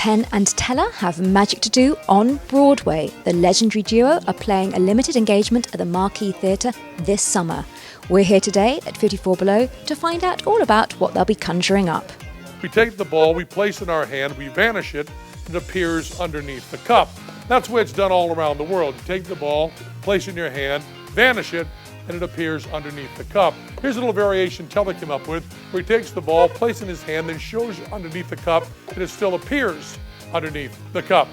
Penn and Teller have magic to do on Broadway. The legendary duo are playing a limited engagement at the Marquee Theatre this summer. We're here today at 54 Below to find out all about what they'll be conjuring up. We take the ball, we place it in our hand, we vanish it, and it appears underneath the cup. That's the way it's done all around the world. You take the ball, place it in your hand, vanish it, and it appears underneath the cup. Here's a little variation Teller came up with, where he takes the ball, places it in his hand, then shows you underneath the cup, and it still appears underneath the cup.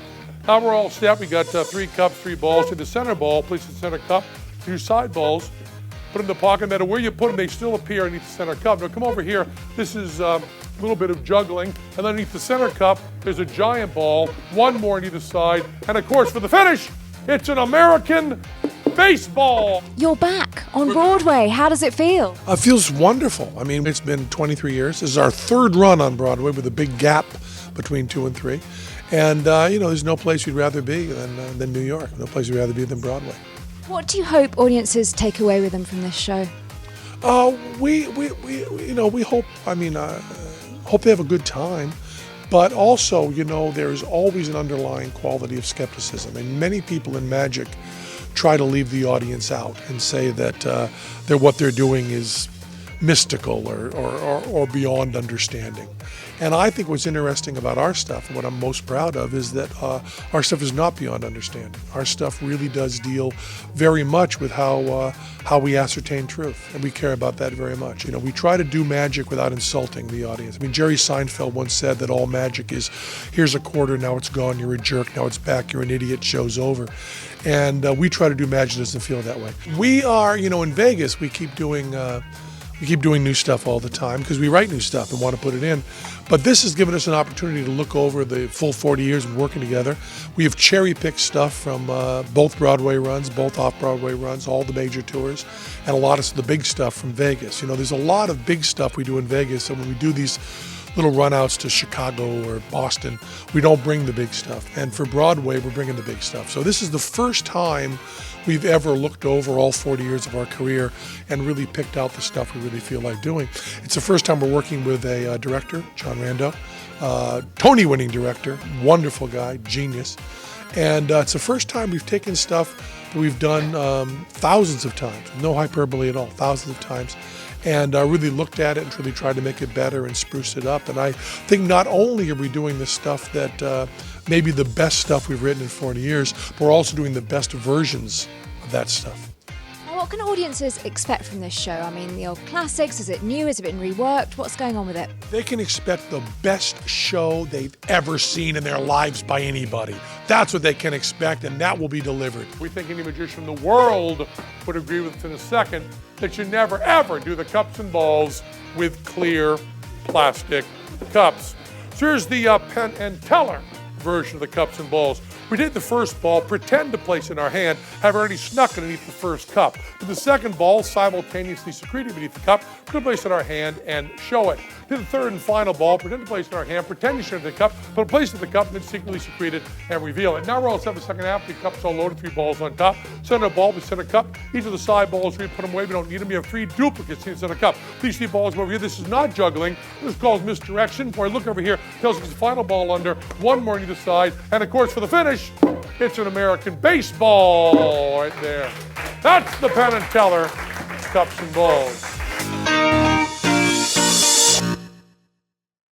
Now we're all set. We got 3 cups, 3 balls. To the center ball, place the center cup, 2 side balls, put them in the pocket. No matter where you put them, they still appear underneath the center cup. Now come over here. This is a little bit of juggling. And underneath the center cup, there's a giant ball, 1 more on either side. And of course, for the finish, it's an American baseball. You're back on Broadway. How does it feel? It feels wonderful. I mean, it's been 23 years. This is our 3rd run on Broadway with a big gap between 2 and 3. And, there's no place we'd rather be than New York. No place we'd rather be than Broadway. What do you hope audiences take away with them from this show? We hope, hope they have a good time. But also, there's always an underlying quality of skepticism. And many people in magic try to leave the audience out and say that what they're doing is mystical or beyond understanding. And I think what's interesting about our stuff, and what I'm most proud of, is that our stuff is not beyond understanding. Our stuff really does deal very much with how we ascertain truth, and we care about that very much. We try to do magic without insulting the audience. I mean, Jerry Seinfeld once said that all magic is, here's a quarter, now it's gone, you're a jerk, now it's back, you're an idiot, show's over. And we try to do magic that doesn't feel that way. We are, in Vegas, we keep doing new stuff all the time because we write new stuff and want to put it in. But this has given us an opportunity to look over the full 40 years of working together. We have cherry-picked stuff from both Broadway runs, both off-Broadway runs, all the major tours, and a lot of the big stuff from Vegas. There's a lot of big stuff we do in Vegas, and when we do these little run-outs to Chicago or Boston, we don't bring the big stuff. And for Broadway, we're bringing the big stuff. So this is the first time we've ever looked over all 40 years of our career and really picked out the stuff we really feel like doing. It's the first time we're working with a director, John Rando, Tony-winning director, wonderful guy, genius. And it's the first time we've taken stuff that we've done thousands of times, no hyperbole at all, thousands of times, and really looked at it and really tried to make it better and spruce it up. And I think not only are we doing the stuff that maybe the best stuff we've written in 40 years, but we're also doing the best versions of that stuff. Now, what can audiences expect from this show? I mean, the old classics, is it new, has it been reworked? What's going on with it? They can expect the best show they've ever seen in their lives by anybody. That's what they can expect, and that will be delivered. We think any magician in the world would agree with us in a second that you never, ever do the cups and balls with clear plastic cups. So here's the Penn and Teller version of the cups and balls. We take the first ball, pretend to place it in our hand, have already snuck underneath the first cup. With the second ball, simultaneously secreted beneath the cup, pretend to place it in our hand and show it. To the third and final ball, pretend to place it in our hand, pretend to show it in the cup, but place it in the cup, and then secretly secrete it and reveal it. Now we're all set for the second half. The cup's all loaded, 3 balls on top. Center ball, we center cup. Each of the side balls, we put them away. We don't need them. We have 3 duplicates in the center cup. These 3 balls over here. This is not juggling. This is called misdirection. Boy, look over here. Tells us the final ball under, 1 more on either side. And of course, for the finish, it's an American baseball right there. That's the Penn and Teller cups and balls.